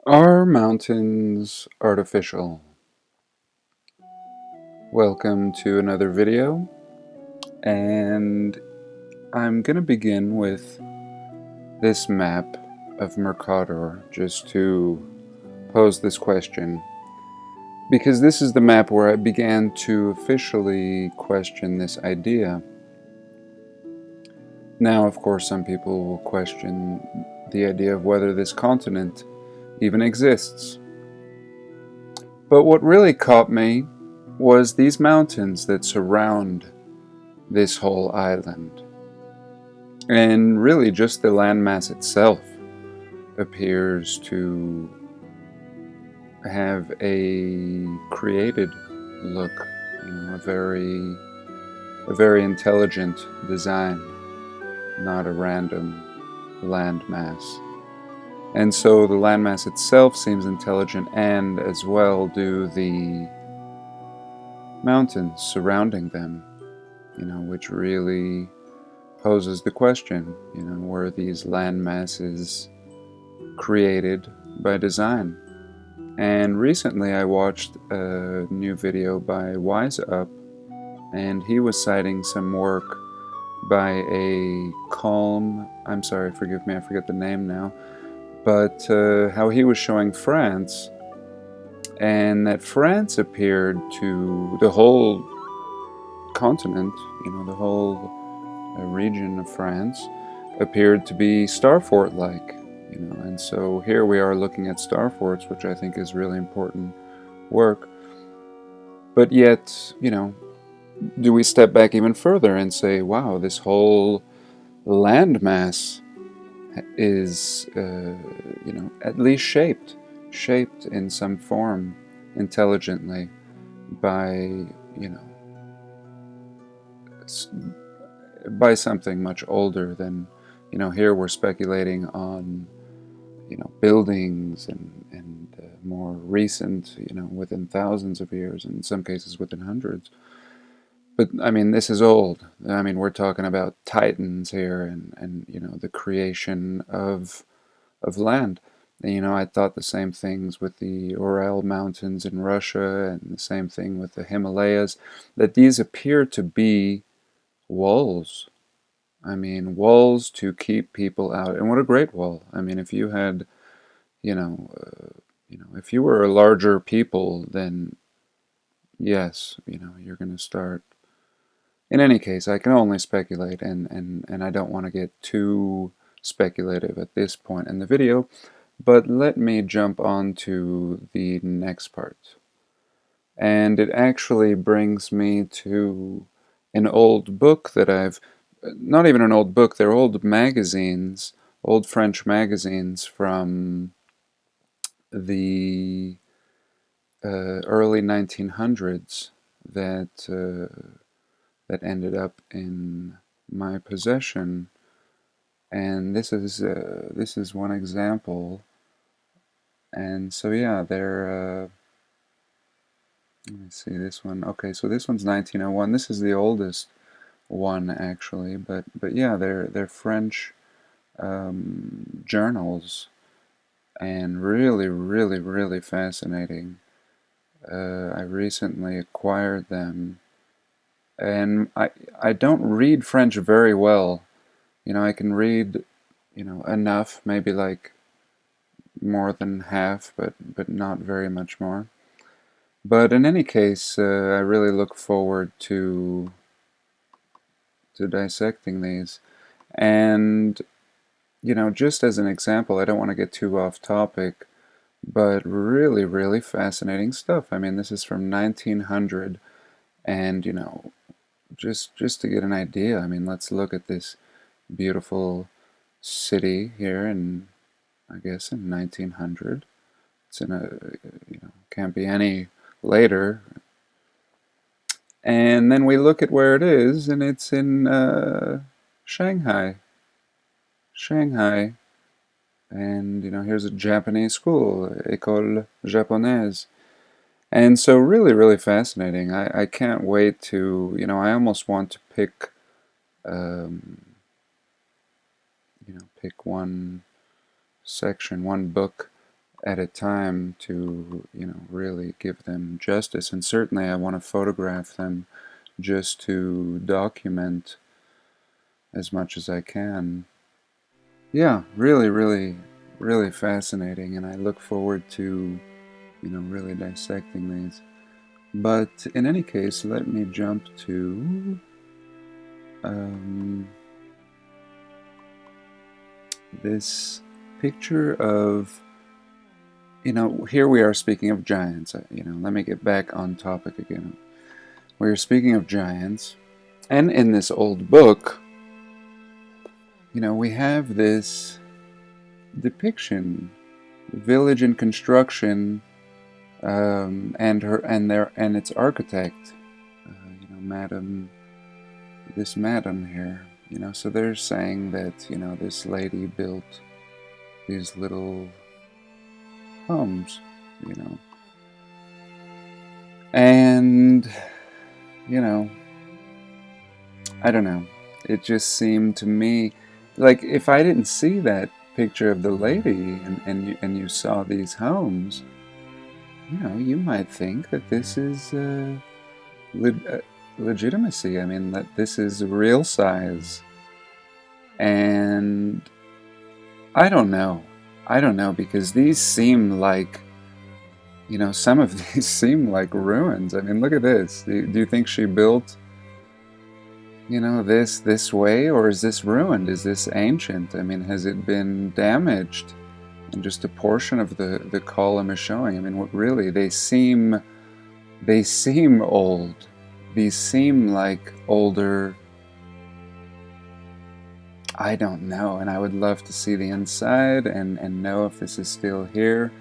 Are mountains artificial? Welcome to another video, and I'm going to begin with this map of Mercator just to pose this question, because this is the map where I began to officially question this idea. Now, of course, some people will question the idea of whether this continent even exists. But what really caught me was these mountains that surround this whole island. And really, just the landmass itself appears to have a created look, a very intelligent design, not a random landmass. And so the landmass itself seems intelligent, and as well do the mountains surrounding them, which really poses the question, were these land masses created by design? And recently I watched a new video by Wise Up, and he was citing some work by a I'm sorry, forgive me, I forget the name now, but how he was showing France, and that France appeared to, the whole continent, the whole region of France appeared to be Starfort-like, and so here we are looking at Starforts, which I think is really important work. But yet, do we step back even further and say, wow, this whole landmass is, at least shaped in some form intelligently by, by something much older than, here we're speculating on, buildings and more recent, within thousands of years, and in some cases within hundreds. But I mean, this is old. I mean, we're talking about titans here, and the creation of land. And, I thought the same things with the Ural Mountains in Russia, and the same thing with the Himalayas, that these appear to be walls. I mean, walls to keep people out. And what a great wall. I mean, if you had, if you were a larger people, then yes, you're going to start. In any case, I can only speculate, and I don't want to get too speculative at this point in the video, but let me jump on to the next part. And it actually brings me to an old book that not even an old book, they're old magazines, old French magazines from the early 1900s that ended up in my possession. And this is one example. And so yeah, they're let me see this one. Okay, so this one's 1901. This is the oldest one actually, but yeah, they're French journals, and really fascinating. I recently acquired them, and I don't read French very well. I can read, enough, maybe like more than half, but not very much more. But in any case, I really look forward to dissecting these. And, just as an example, I don't want to get too off topic, but really fascinating stuff. I mean, this is from 1900, and, just to get an idea, I mean, let's look at this beautiful city here in, I guess, in 1900. It's in a, can't be any later. And then we look at where it is, and it's in Shanghai. Shanghai. And, here's a Japanese school, École Japonaise. And so really fascinating. I can't wait to, I almost want to pick, pick one section, one book, at a time to, really give them justice. And certainly I want to photograph them just to document as much as I can. Yeah, really, really, really fascinating, and I look forward to, really dissecting these. But in any case, let me jump to um, this picture of, here we are speaking of giants. Let me get back on topic again. We're speaking of giants, and in this old book, we have this depiction, village in construction, and its architect, Madam, this madam here. So they're saying that this lady built these little homes, you know, and you know, I don't know. It just seemed to me like if I didn't see that picture of the lady and you saw these homes, you might think that this is legitimacy. I mean, that this is real size. And I don't know. I don't know because these seem like, some of these seem like ruins. I mean, look at this. Do you think she built, this way, or is this ruined? Is this ancient? I mean, has it been damaged? And just a portion of the column is showing. I mean, what really, they seem old. These seem like older. I don't know, and I would love to see the inside and know if this is still here.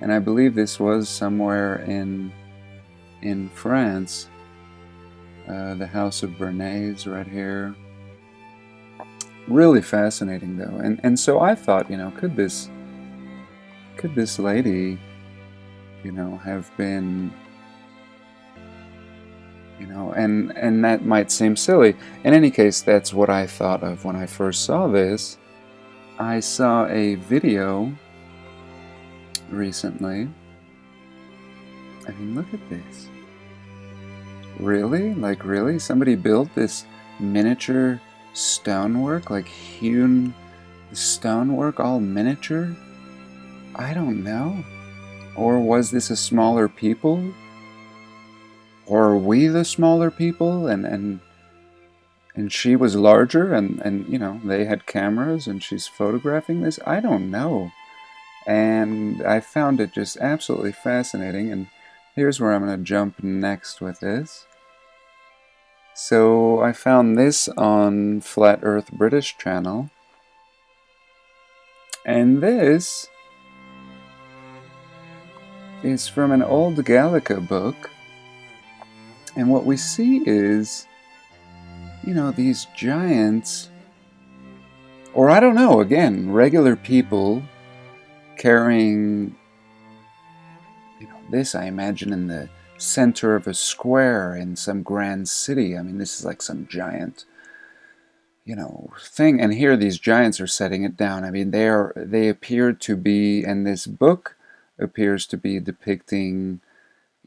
And I believe this was somewhere in France. The House of Bernays right here. Really fascinating though. And so I thought, could this lady, have been, and that might seem silly. In any case, that's what I thought of when I first saw this. I saw a video recently. I mean, look at this. Really? Like, really? Somebody built this miniature stonework, like hewn stonework, all miniature? I don't know. Or was this a smaller people? Or are we the smaller people and she was larger and they had cameras and she's photographing this? I don't know. And I found it just absolutely fascinating, and here's where I'm going to jump next with this. So I found this on Flat Earth British channel, and this is from an old Gallica book, and what we see is, these giants, or I don't know, again, regular people carrying, this I imagine in the center of a square in some grand city. I mean, this is like some giant, thing. And here these giants are setting it down. I mean, they appear to be, and this book appears to be depicting,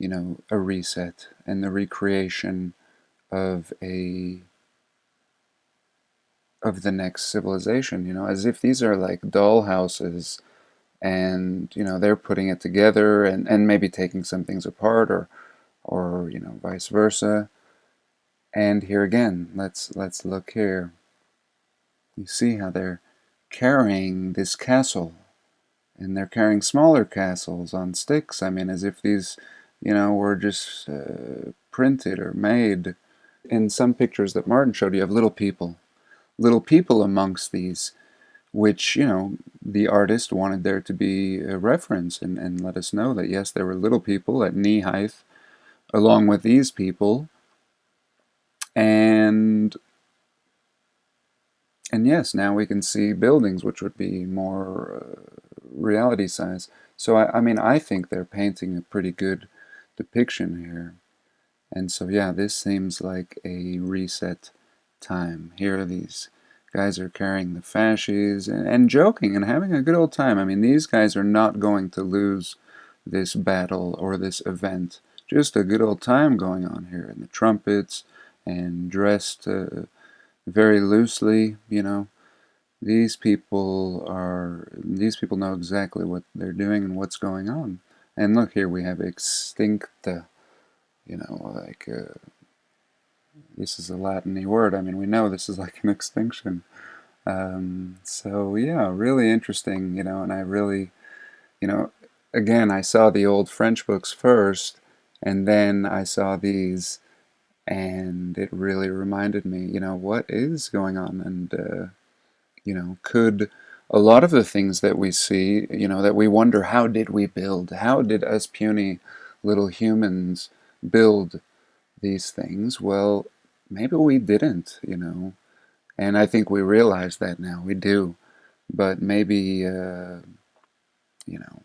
a reset and the recreation of the next civilization, as if these are like doll houses, and they're putting it together and maybe taking some things apart, or vice versa. And here again, let's look here. You see how they're carrying this castle, and they're carrying smaller castles on sticks. I mean, as if these were just printed or made. In some pictures that Martin showed, you have little people amongst these, which, the artist wanted there to be a reference and let us know that, yes, there were little people at knee height along with these people. And yes, now we can see buildings which would be more reality size. So, I mean, I think they're painting a pretty good depiction here. And so, yeah, this seems like a reset time. Here are these Guys are carrying the fasces and joking and having a good old time. I mean, these guys are not going to lose this battle or this event. Just a good old time going on here. And the trumpets and dressed very loosely, you know. These people know exactly what they're doing and what's going on. And look here, we have extincta, you know, like this is a Latin word. I mean, we know this is like an extinction. So yeah, really interesting, you know, and I really, you know, again, I saw the old French books first, and then I saw these, and it really reminded me, you know, what is going on, and you know, could a lot of the things that we see, you know, that we wonder, how did we build? How did us puny little humans build these things? Well, maybe we didn't, you know, and I think we realize that now. We do, but maybe, you know,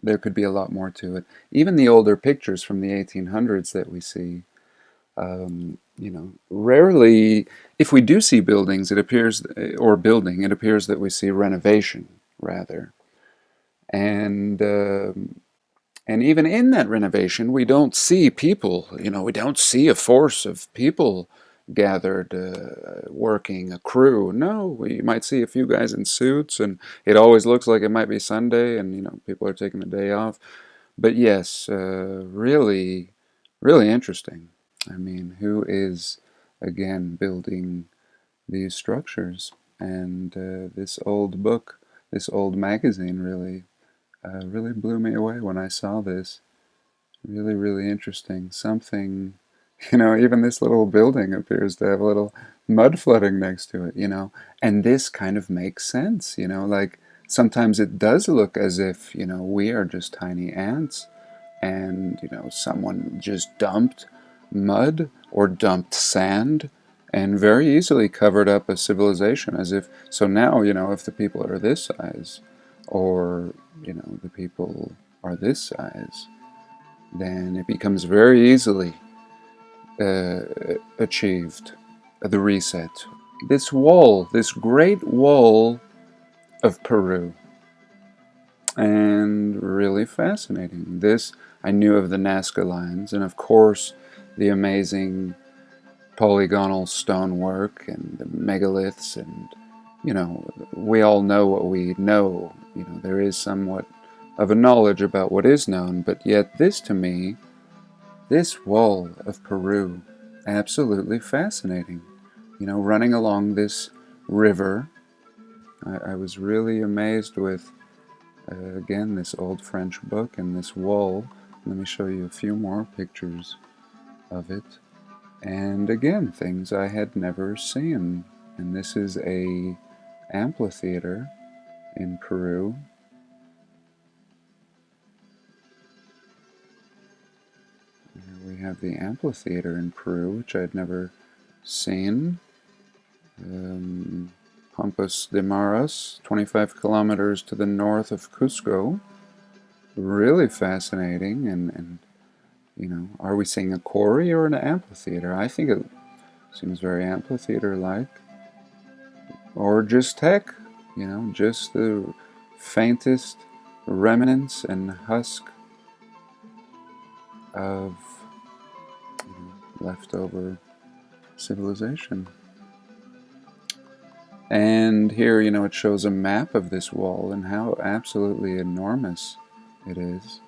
there could be a lot more to it. Even the older pictures from the 1800s that we see, you know, rarely, if we do see buildings, it appears, or building, it appears that we see renovation rather. And and even in that renovation, we don't see people. You know, we don't see a force of people gathered, working, a crew. No, we might see a few guys in suits, and it always looks like it might be Sunday, and you know, people are taking the day off. But yes, really, really interesting. I mean, who is again building these structures? And this old book, this old magazine, really blew me away when I saw this. Really, really interesting. Something, you know, even this little building appears to have a little mud flooding next to it, you know, and this kind of makes sense, you know, like sometimes it does look as if, you know, we are just tiny ants and, you know, someone just dumped mud or dumped sand and very easily covered up a civilization as if, so now, you know, if the people are this size or, you know, the people are this size, then it becomes very easily uh, achieved, the reset. This wall, this great wall of Peru, and really fascinating. This, I knew of the Nazca lines, and of course the amazing polygonal stonework and the megaliths, and you know, we all know what we know. You know, there is somewhat of a knowledge about what is known, but yet this to me, this wall of Peru, absolutely fascinating. You know, running along this river, I was really amazed with, again, this old French book and this wall. Let me show you a few more pictures of it. And again, things I had never seen. And this is a amphitheater in Peru. Here we have the amphitheater in Peru, which I had never seen. Pampas de Maras, 25 kilometers to the north of Cusco. Really fascinating, and you know, are we seeing a quarry or an amphitheater? I think it seems very amphitheater-like, or just tech, you know, just the faintest remnants and husk of, you know, leftover civilization. And here, you know, it shows a map of this wall and how absolutely enormous it is.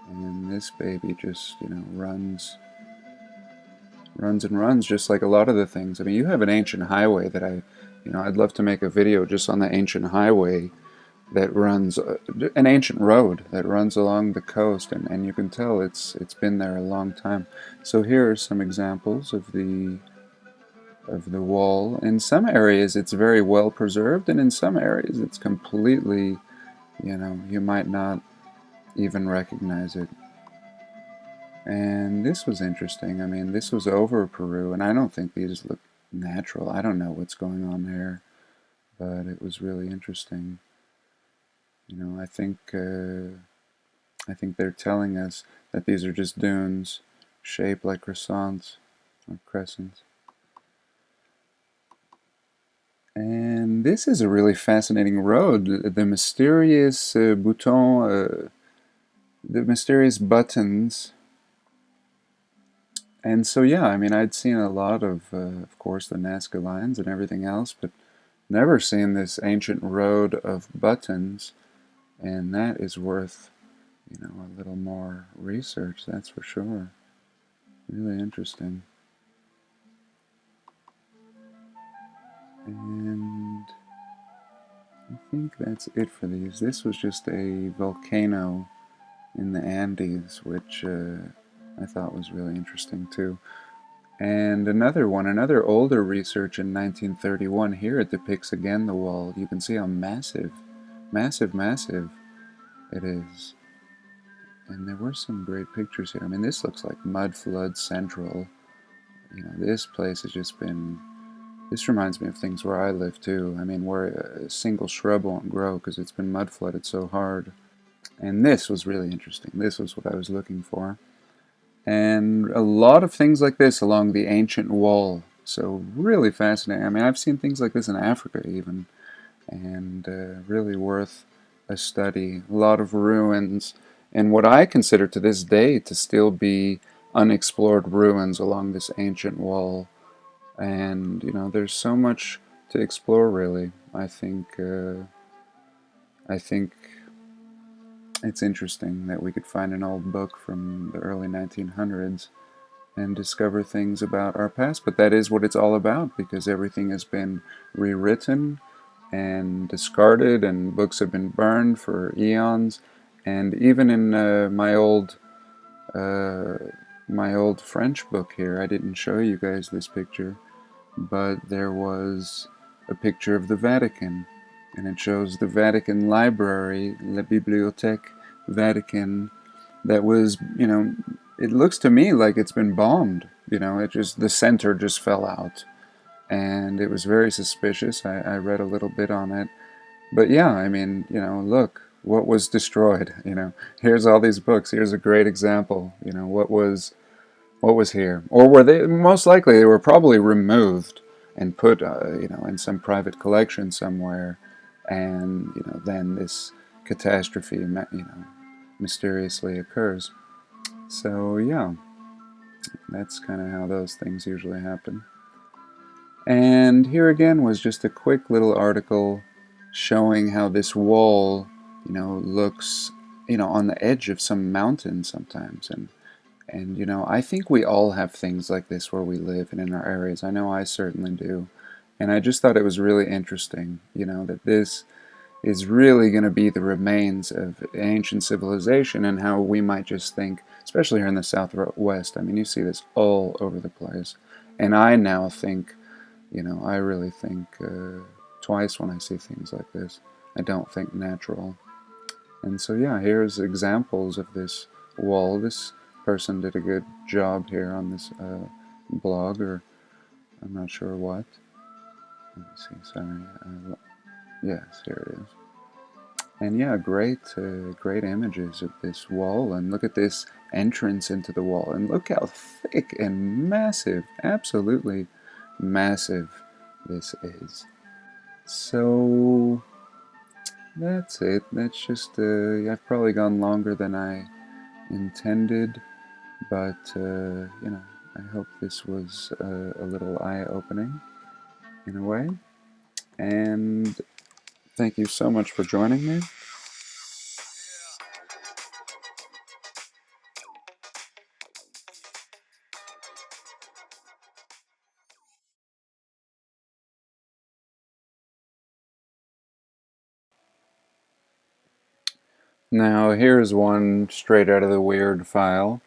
And this baby just, you know, runs and runs, just like a lot of the things. I mean, you have an ancient highway that you know, I'd love to make a video just on the ancient highway that runs, an ancient road that runs along the coast, and you can tell it's been there a long time. So here are some examples of the wall. In some areas it's very well preserved, and in some areas it's completely, you know, you might not even recognize it. And this was interesting. I mean, this was over Peru, and I don't think these look natural. I don't know what's going on there, but it was really interesting. You know, I think they're telling us that these are just dunes shaped like croissants or crescents. And this is a really fascinating road. The mysterious the mysterious buttons. And so, yeah, I mean, I'd seen a lot of course, the Nazca lines and everything else, but never seen this ancient road of buttons. And that is worth, a little more research, that's for sure. Really interesting. And I think that's it for these. This was just a volcano in the Andes, which I thought was really interesting too. And another one, another older research in 1931. Here it depicts again the wall. You can see how massive, massive it is. And there were some great pictures here. I mean, this looks like mud flood central. This place has just been. This reminds me of things where I live too. I mean, where a single shrub won't grow because it's been mud flooded so hard. And this was really interesting. This was what I was looking for. And a lot of things like this along the ancient wall. So really fascinating. I mean, I've seen things like this in Africa even, and really worth a study. A lot of ruins, and what I consider to this day to still be unexplored ruins along this ancient wall. And there's so much to explore. Really, I think it's interesting that we could find an old book from the early 1900s and discover things about our past. But that is what it's all about, because everything has been rewritten and discarded, and books have been burned for eons. And even in uh, my old French book here, I didn't show you guys this picture, but there was a picture of the Vatican, and it shows the Vatican Library, La Bibliothèque Vatican, that was, it looks to me like it's been bombed. The center just fell out. And it was very suspicious. I read a little bit on it. But yeah, I mean, look, what was destroyed? Here's all these books. Here's a great example. What was here? Or were they, most likely, they were probably removed and put, in some private collection somewhere. And, then this catastrophe, mysteriously occurs. So, yeah, that's kind of how those things usually happen. And here again was just a quick little article showing how this wall, looks, on the edge of some mountain sometimes. And I think we all have things like this where we live and in our areas. I know I certainly do. And I just thought it was really interesting, that this is really going to be the remains of ancient civilization, and how we might just think, especially here in the Southwest. I mean, you see this all over the place. And I now think, I really think twice when I see things like this. I don't think natural. And so, yeah, here's examples of this wall. This person did a good job here on this blog, or I'm not sure what. Let me see, sorry. Yes, here it is. And yeah, great images of this wall. And look at this entrance into the wall. And look how thick and massive, absolutely massive this is. So that's it. That's just, I've probably gone longer than I intended, but, I hope this was a little eye-opening in a way. And thank you so much for joining me. Now, here's one straight out of the weird file.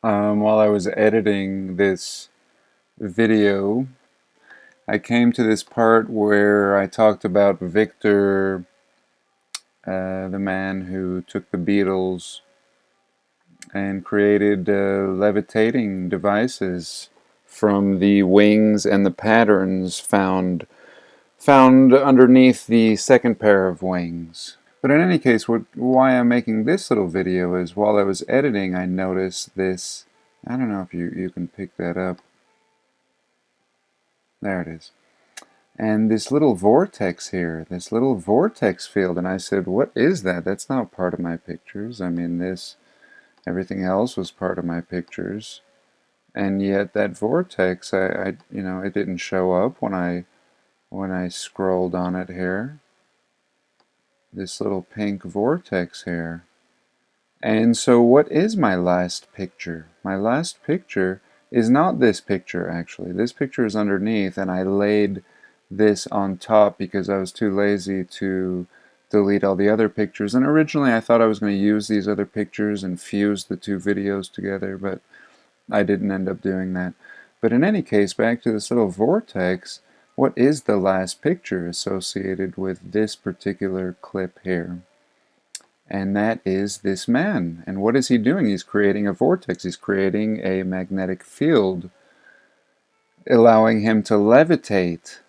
While I was editing this video, I came to this part where I talked about Victor, the man who took the Beatles and created levitating devices from the wings and the patterns found underneath the second pair of wings. But in any case, why I'm making this little video is, while I was editing, I noticed this. I don't know if you can pick that up. There it is. and this little vortex here, this little vortex field, and I said, what is that? That's not part of my pictures. I mean, everything else was part of my pictures, and yet that vortex, you know, it didn't show up when I scrolled on it here. This little pink vortex here. And so what is my last picture? My last picture is not this picture, actually. This picture is underneath, and I laid this on top because I was too lazy to delete all the other pictures. And originally I thought I was going to use these other pictures and fuse the two videos together, but I didn't end up doing that. But in any case, back to this little vortex, what is the last picture associated with this particular clip here? And that is this man. And what is he doing? He's creating a vortex. He's creating a magnetic field, allowing him to levitate.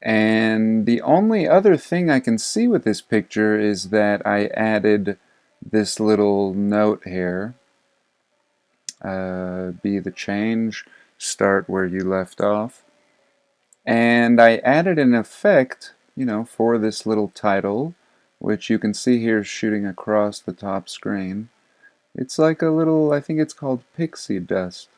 And the only other thing I can see with this picture is that I added this little note here. Be the change, start where you left off. And I added an effect, you know, for this little title, which you can see here shooting across the top screen. It's like a little, I think it's called pixie dust.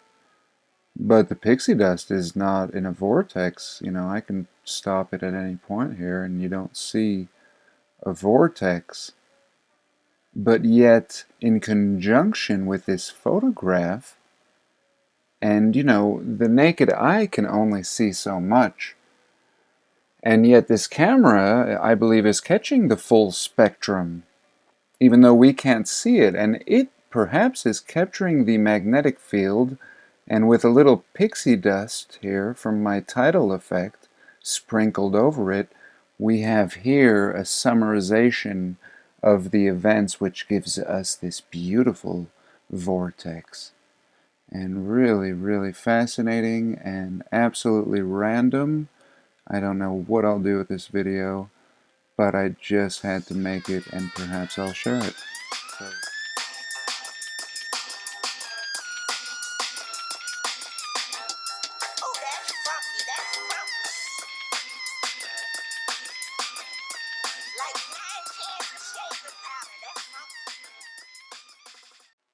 But the pixie dust is not in a vortex. You know, I can stop it at any point here and you don't see a vortex. But yet, in conjunction with this photograph, and you know, the naked eye can only see so much. And yet this camera, I believe, is catching the full spectrum, even though we can't see it. And it perhaps is capturing the magnetic field, and with a little pixie dust here from my title effect sprinkled over it, we have here a summarization of the events, which gives us this beautiful vortex. And really, really fascinating and absolutely random. I don't know what I'll do with this video, but I just had to make it, and perhaps I'll share it.